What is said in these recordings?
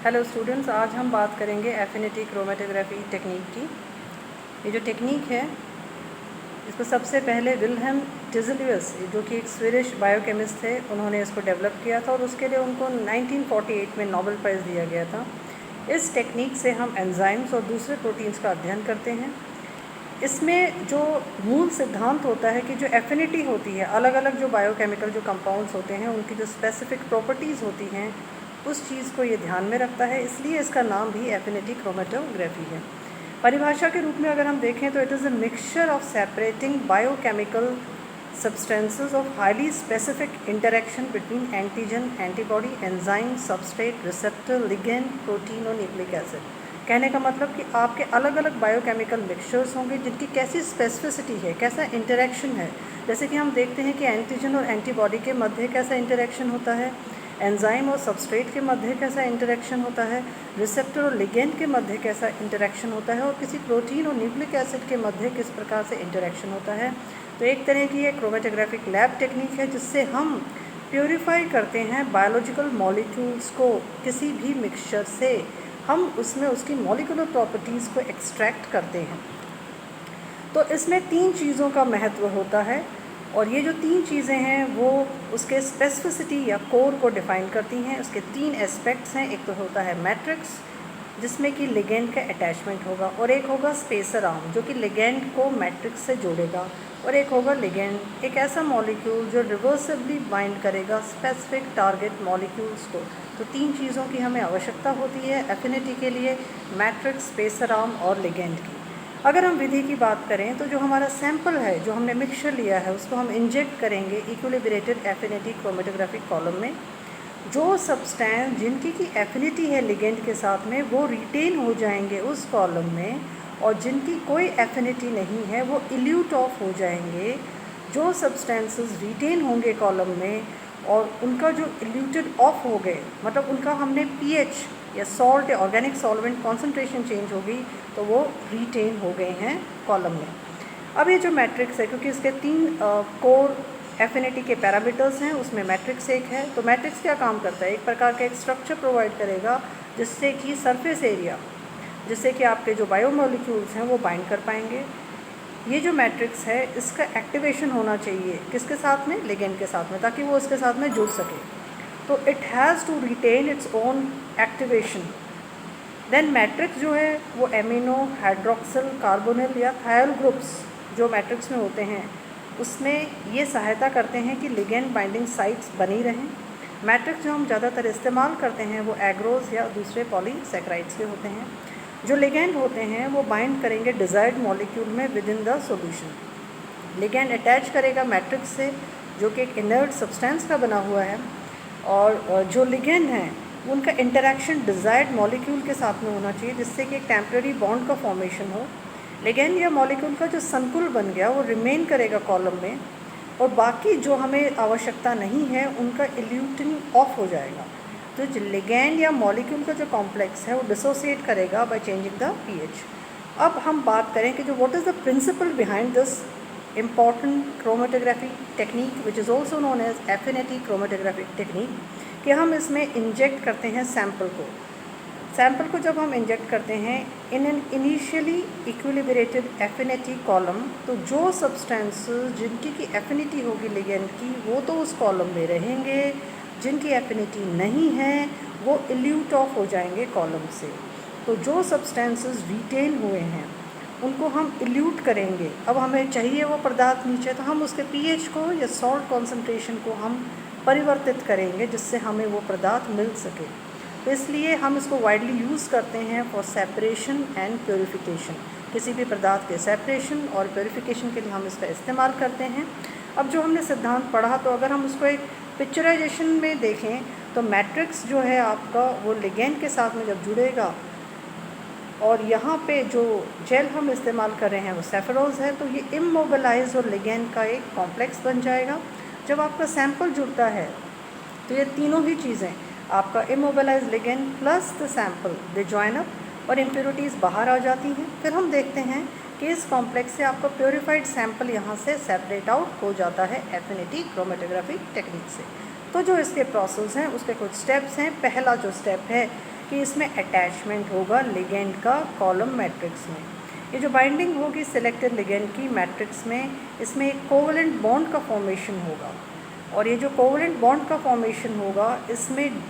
Hello students, आज हम बात करेंगे एफिनिटी क्रोमेटोग्राफी टेक्निक की। ये जो टेक्निक है इसको सबसे पहले विल्हेम टिज़लियस, जो कि एक स्वीडिश बायोकेमिस्ट थे, उन्होंने इसको डेवलप किया था और उसके लिए उनको 1948 में नोबेल प्राइज़ दिया गया था। इस टेक्निक से हम एंजाइम्स और दूसरे प्रोटीन्स का अध्ययन करते हैं। इसमें जो मूल सिद्धांत होता है कि जो एफिनिटी होती है, अलग अलग जो बायोकेमिकल जो कंपाउंड्स होते हैं उनकी जो स्पेसिफिक प्रॉपर्टीज़ होती हैं, उस चीज़ को ये ध्यान में रखता है, इसलिए इसका नाम भी एफिनिटी क्रोमेटोग्राफी है। परिभाषा के रूप में अगर हम देखें तो it is a mixture of separating biochemical substances of highly specific interaction between antigen, antibody, enzyme, substrate, receptor, ligand, protein और न्यूक्लिक एसिड। कहने का मतलब कि आपके अलग अलग बायोकेमिकल मिक्सचर्स होंगे जिनकी कैसी स्पेसिफिसिटी है, कैसा इंटरेक्शन है। जैसे कि हम देखते हैं कि एंटीजन और एंटीबॉडी के मध्य कैसा इंटरेक्शन होता है, एंजाइम और सबस्ट्रेट के मध्य कैसा इंटरेक्शन होता है, रिसेप्टर और लिगेंड के मध्य कैसा इंटरेक्शन होता है, और किसी प्रोटीन और न्यूक्लिक एसिड के मध्य किस प्रकार से इंटरेक्शन होता है। तो एक तरह की ये क्रोमेटोग्राफिक लैब टेक्निक है जिससे हम प्योरीफाई करते हैं बायोलॉजिकल मॉलिक्यूल्स को। किसी भी मिक्सचर से हम उसमें उसकी मॉलिक्यूलर प्रॉपर्टीज़ को एक्सट्रैक्ट करते हैं। तो इसमें 3 चीज़ों का महत्व होता है, और ये जो 3 चीज़ें हैं वो उसके स्पेसिफिसिटी या कोर को डिफ़ाइन करती हैं। उसके 3 एस्पेक्ट्स हैं। एक तो होता है मैट्रिक्स, जिसमें कि लिगेंड का अटैचमेंट होगा, और एक होगा स्पेसर आर्म जो कि लिगेंड को मैट्रिक्स से जोड़ेगा, और एक होगा लिगेंड, एक ऐसा मॉलिक्यूल जो रिवर्सिबली बाइंड करेगा स्पेसिफिक टारगेट मॉलिक्यूल्स को। तो 3 चीज़ों की हमें आवश्यकता होती है एफिनिटी के लिए, मैट्रिक्स, स्पेसर आर्म और लिगेंड की। अगर हम विधि की बात करें तो जो हमारा सैंपल है, जो हमने मिक्सचर लिया है, उसको हम इंजेक्ट करेंगे इक्विलिब्रेटेड एफिनिटी क्रोमेटोग्राफिक कॉलम में। जो सब्सटेंस जिनकी की एफिनिटी है लिगेंड के साथ में, वो रिटेन हो जाएंगे उस कॉलम में, और जिनकी कोई एफिनिटी नहीं है वो इल्यूट ऑफ हो जाएंगे। जो सब्सटेंसेस रिटेन होंगे कॉलम में और उनका जो इल्यूटेड ऑफ हो गए, मतलब उनका हमने पीएच या सॉल्ट या ऑर्गेनिक सॉल्वेंट कॉन्सेंट्रेशन चेंज होगी, तो वो रिटेन हो गए हैं कॉलम में। अब ये जो मैट्रिक्स है, क्योंकि इसके 3 कोर एफिनिटी के पैरामीटर्स हैं, उसमें मैट्रिक्स एक है। तो मैट्रिक्स क्या काम करता है, एक प्रकार का एक स्ट्रक्चर प्रोवाइड करेगा जिससे कि सरफेस एरिया, जिससे कि आपके जो बायोमोलिक्यूल्स हैं वो बाइंड कर पाएंगे। ये जो मैट्रिक्स है इसका एक्टिवेशन होना चाहिए किसके साथ में, लिगेंड के साथ में, ताकि वो उसके साथ में जुड़ सके। तो it has to retain its own activation. Then matrix जो है वो एमिनो, हाइड्रोक्सिल, कार्बोनिल या थायल ग्रुप्स जो मैट्रिक्स में होते हैं उसमें ये सहायता करते हैं कि लिगेंड बाइंडिंग साइट्स बनी रहें। मैट्रिक्स जो हम ज़्यादातर इस्तेमाल करते हैं वो एग्रोज या दूसरे पॉलीसैकेराइड्स के होते हैं। जो लिगेंड होते हैं वो बाइंड करेंगे डिज़ायर्ड मॉलिक्यूल में with in the solution. Ligand attach करेगा मैट्रिक्स से, जो कि एक इनर्ट सब्सटेंस का बना हुआ है, और जो लिगेंड हैं उनका इंटरेक्शन डिज़ायर्ड मॉलिक्यूल के साथ में होना चाहिए, जिससे कि एक टेम्प्रेरी बॉन्ड का फॉर्मेशन हो। लिगेंड या मॉलिक्यूल का जो संकुल बन गया वो रिमेन करेगा कॉलम में, और बाकी जो हमें आवश्यकता नहीं है उनका इल्यूटिंग ऑफ हो जाएगा। तो जो लिगेंड या मॉलिक्यूल का जो कॉम्प्लेक्स है वो डिसोसिएट करेगा बाय चेंजिंग द पीएच। अब हम बात करें कि जो what is the principle behind this important chromatography technique which is also known as affinity chromatographic technique, कि हम इसमें इंजेक्ट करते हैं सैंपल को। सैंपल को जब हम इंजेक्ट करते हैं in an initially equilibrated affinity column, तो जो सब्सटेंसेस जिनकी की एफिनिटी होगी लिगेंड की वो तो उस कॉलम में रहेंगे, जिनकी एफिनिटी नहीं है वो इल्यूट ऑफ हो जाएंगे कॉलम से। तो जो सब्सटेंसेस रिटेन हुए हैं उनको हम इल्यूट करेंगे। अब हमें चाहिए वो पदार्थ नीचे, तो हम उसके पीएच को या सॉल्ट कॉन्सेंट्रेशन को हम परिवर्तित करेंगे जिससे हमें वो पदार्थ मिल सके। तो इसलिए हम इसको वाइडली यूज़ करते हैं फॉर सेपरेशन एंड प्योरीफिकेशन। किसी भी पदार्थ के सेपरेशन और प्योरीफिकेशन के लिए हम इसका इस्तेमाल करते हैं। अब जो हमने सिद्धांत पढ़ा, तो अगर हम उसको एक पिक्चराइजेशन में देखें तो मैट्रिक्स जो है आपका वो लिगेंड के साथ में जब जुड़ेगा, और यहाँ पे जो जेल हम इस्तेमाल कर रहे हैं वो सेफरोज है, तो ये इमोबिलाइज और लिगेंड का एक कॉम्प्लेक्स बन जाएगा। जब आपका सैंपल जुड़ता है तो ये तीनों ही चीज़ें, आपका immobilise ligand plus the sample, they join up, और इम्प्योरिटीज़ बाहर आ जाती हैं। फिर हम देखते हैं कि इस कॉम्प्लेक्स से आपका प्योरीफाइड सैंपल यहाँ से सेपरेट आउट हो जाता है एफिनिटी क्रोमेटोग्राफी टेक्निक से। तो जो इसके प्रोसेस हैं उसके कुछ स्टेप्स हैं। पहला जो स्टेप है कि इसमें अटैचमेंट होगा लिगेंड का कॉलम मैट्रिक्स में। ये जो बाइंडिंग होगी सिलेक्टेड लिगेंड की मैट्रिक्स में, इसमें एक कोवलेंट बॉन्ड का फॉर्मेशन होगा, और ये जो कोवलेंट बॉन्ड का फॉर्मेशन होगा इसमें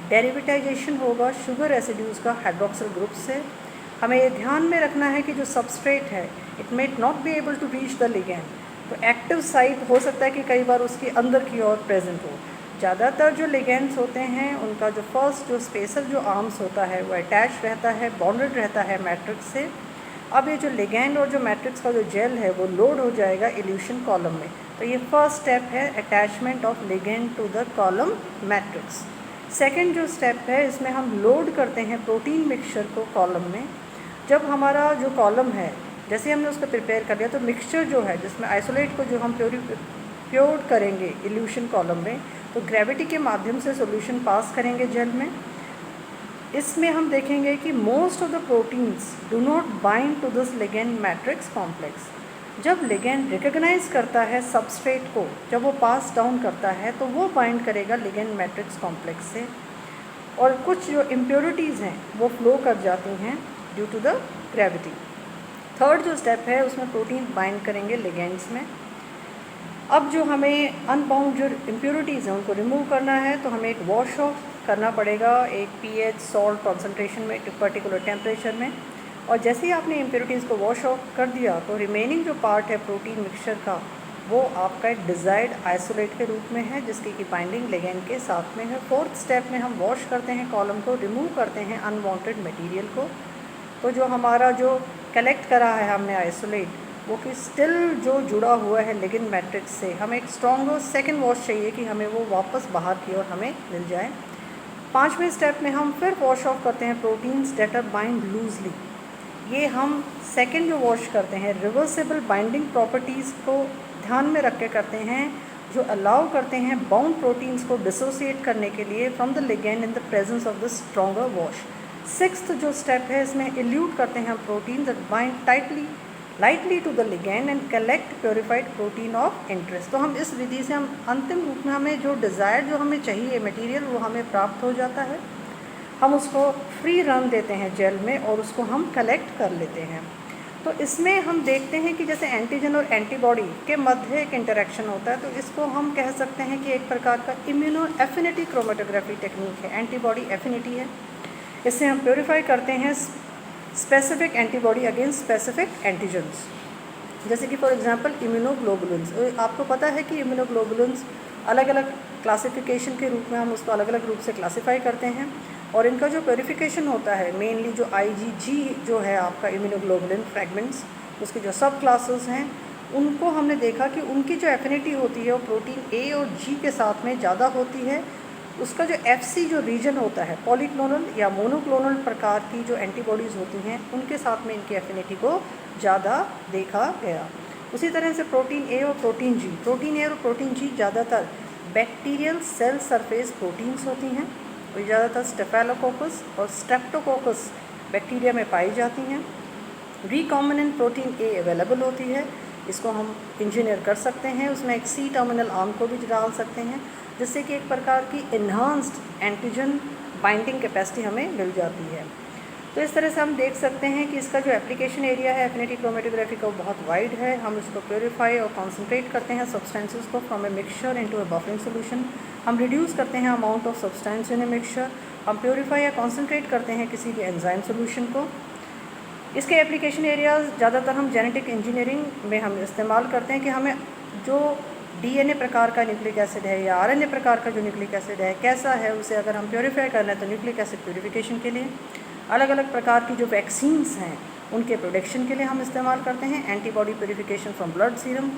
डेरिवेटाइजेशन होगा शुगर रेसिड्यूज़ का हाइड्रोक्सिल ग्रुप से। हमें ये ध्यान में रखना है कि जो सबस्ट्रेट है it may not be able to reach the ligand, तो एक्टिव साइट हो सकता है कि कई बार उसके अंदर की ओर प्रेजेंट हो। ज़्यादातर जो लिगेंड्स होते हैं उनका जो फर्स्ट जो स्पेसर जो आर्म्स होता है वो अटैच रहता है, बॉन्डेड रहता है मैट्रिक्स से। अब ये जो लिगेंड और जो मैट्रिक्स का जो जेल है वो लोड हो जाएगा इल्यूशन कॉलम में। तो ये फर्स्ट स्टेप है attachment of ligand to the column matrix. Second जो स्टेप है इसमें हम लोड करते हैं प्रोटीन मिक्सचर को कॉलम में। जब हमारा जो कॉलम है जैसे हमने उसको प्रिपेयर कर लिया तो मिक्सचर जो है जिसमें आइसोलेट को जो हम प्योर करेंगे इल्यूशन कॉलम में, तो ग्रेविटी के माध्यम से सॉल्यूशन पास करेंगे जेल में। इसमें हम देखेंगे कि most of the proteins do not bind to this ligand matrix complex. जब लिगेंड रिकग्नाइज करता है सबस्ट्रेट को, जब वो पास डाउन करता है तो वो बाइंड करेगा लिगेंड मैट्रिक्स कॉम्प्लेक्स से, और कुछ जो इम्प्योरिटीज़ हैं वो फ्लो कर जाती हैं due to the gravity. Third जो स्टेप है उसमें प्रोटीन बाइंड करेंगे लिगेंड्स में। अब जो हमें अनबाउंड जो इम्प्योरिटीज़ हैं उनको रिमूव करना है तो हमें एक वॉश ऑफ करना पड़ेगा एक पीएच सॉल्ट कॉन्सेंट्रेशन में पर्टिकुलर टेम्परेचर में। और जैसे ही आपने इम्प्योरिटीज़ को वॉश ऑफ कर दिया तो रिमेनिंग जो पार्ट है प्रोटीन मिक्सचर का वो आपका एक डिज़ायर्ड आइसोलेट के रूप में है जिसकी की बाइंडिंग लिगेंड के साथ में है। फोर्थ स्टेप में हम वॉश करते हैं कॉलम को, रिमूव करते हैं अनवांटेड मटेरियल को। तो जो हमारा जो कलेक्ट करा है हमने आइसोलेट वो कि स्टिल जो जुड़ा हुआ है लिगेंड मैट्रिक्स से, हमें एक स्ट्रॉन्गर सेकेंड वॉश चाहिए कि हमें वो वापस बाहर की ओर हमें मिल जाए। पाँचवें स्टेप में हम फिर वॉश ऑफ करते हैं proteins that are bind loosely. ये हम सेकेंड जो वॉश करते हैं रिवर्सिबल बाइंडिंग प्रॉपर्टीज़ को ध्यान में रख के करते हैं जो अलाउ करते हैं बाउंड प्रोटीन्स को डिसोसिएट करने के लिए from the ligand in the presence of the stronger wash. Sixth जो स्टेप है इसमें इल्यूट करते हैं हम protein that bind lightly to the ligand and collect purified protein of interest. तो हम इस विधि से हम अंतिम रूप में हमें जो डिज़ायर जो हमें चाहिए मटेरियल वो हमें प्राप्त हो जाता है। हम उसको फ्री रन देते हैं जेल में और उसको हम कलेक्ट कर लेते हैं। तो इसमें हम देखते हैं कि जैसे एंटीजन और एंटीबॉडी के मध्य एक इंटरेक्शन होता है, तो इसको हम कह सकते हैं कि एक प्रकार का इम्यूनो एफिनिटी क्रोमेटोग्राफी टेक्निक है, एंटीबॉडी एफिनिटी है। इससे हम प्योरीफाई करते हैं specific antibody against specific antigens. जैसे कि फॉर एग्जांपल इम्यूनोग्लोबुलिन्स, आपको पता है कि इम्यूनोग्लोबुलिन्स अलग अलग क्लासिफिकेशन के रूप में हम उसको अलग अलग रूप से क्लासिफाई करते हैं, और इनका जो प्योरीफिकेशन होता है मेनली जो IgG जो है आपका इम्यूनोग्लोबुलिन फ्रेगमेंट्स, उसके जो सब क्लासेस हैं उनको हमने देखा कि उनकी जो एफिनिटी होती है वो प्रोटीन A और G के साथ में ज़्यादा होती है। उसका जो FC जो रीजन होता है पॉलीक्लोनल या मोनोक्लोनल प्रकार की जो एंटीबॉडीज़ होती हैं उनके साथ में इनकी एफिनिटी को ज़्यादा देखा गया। उसी तरह से प्रोटीन A और प्रोटीन A और प्रोटीन G ज़्यादातर बैक्टीरियल सेल सरफेस प्रोटीन्स होती हैं, और ज़्यादातर स्टेफेलोकोकस और स्ट्रेप्टोकोकस बैक्टीरिया में पाई जाती हैं। रिकॉम्बिनेंट प्रोटीन A अवेलेबल होती है, इसको हम इंजीनियर कर सकते हैं, उसमें एक C टर्मिनल आर्म को भी डाल सकते हैं जिससे कि एक प्रकार की इन्हांस्ड एंटीजन बाइंडिंग कैपेसिटी हमें मिल जाती है। तो इस तरह से हम देख सकते हैं कि इसका जो एप्लीकेशन एरिया है एफिनिटी क्रोमेटोग्राफी का बहुत वाइड है। हम इसको प्योरीफाई और कॉन्सेंट्रेट करते हैं सब्सटेंसेस को from a mixture into A buffering solution. हम रिड्यूस करते हैं amount of substance in a mixture. हम प्योरीफाई या कॉन्सेंट्रेट करते हैं किसी भी एंजाइम सोल्यूशन को। इसके एप्लीकेशन एरियाज ज़्यादातर हम जेनेटिक इंजीनियरिंग में हम इस्तेमाल करते हैं कि हमें जो DNA प्रकार का न्यूक्लिक एसिड है या RNA प्रकार का जो न्यूक्लिक एसिड है कैसा है, उसे अगर हम प्योरीफाई करना है तो न्यूक्लिक एसिड प्योरीफिकेशन के लिए। अलग अलग प्रकार की जो वैक्सीन्स हैं उनके प्रोडक्शन के लिए हम इस्तेमाल करते हैं। Antibody purification from blood serum,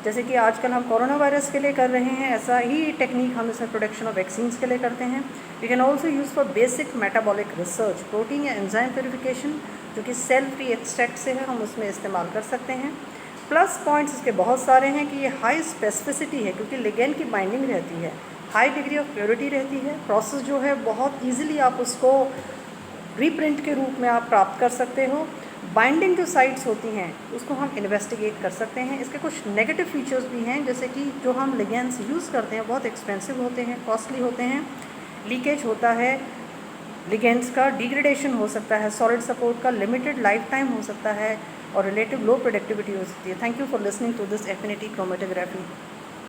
जैसे कि आजकल हम कोरोना वायरस के लिए कर रहे हैं, ऐसा ही टेक्निक हम इसमें प्रोडक्शन ऑफ वैक्सीन्स के लिए करते हैं। We can also use for basic metabolic research protein या एंजाइम प्योरीफिकेशन जो कि सेल फ्री एक्सट्रैक्ट से है, हम उसमें इस्तेमाल कर सकते हैं। प्लस पॉइंट्स इसके बहुत सारे हैं कि ये हाई स्पेसिफिसिटी है क्योंकि लिगेंड की बाइंडिंग रहती है, हाई डिग्री ऑफ प्योरिटी रहती है। प्रोसेस जो है बहुत ईजिली आप उसको रीप्रिंट के रूप में आप प्राप्त कर सकते हो। बाइंडिंग जो साइट्स होती हैं उसको हम इन्वेस्टिगेट कर सकते हैं। इसके कुछ नेगेटिव फीचर्स भी हैं, जैसे कि जो हम लिगेंड्स यूज़ करते हैं बहुत एक्सपेंसिव होते हैं, कॉस्टली होते हैं, लीकेज होता है, लिगेंड्स का डिग्रेडेशन हो सकता है, सॉलिड सपोर्ट का लिमिटेड लाइफ टाइम हो सकता है और रिलेटिव लो प्रोडक्टिविटी हो सकती है। Thank you for listening to this affinity chromatography.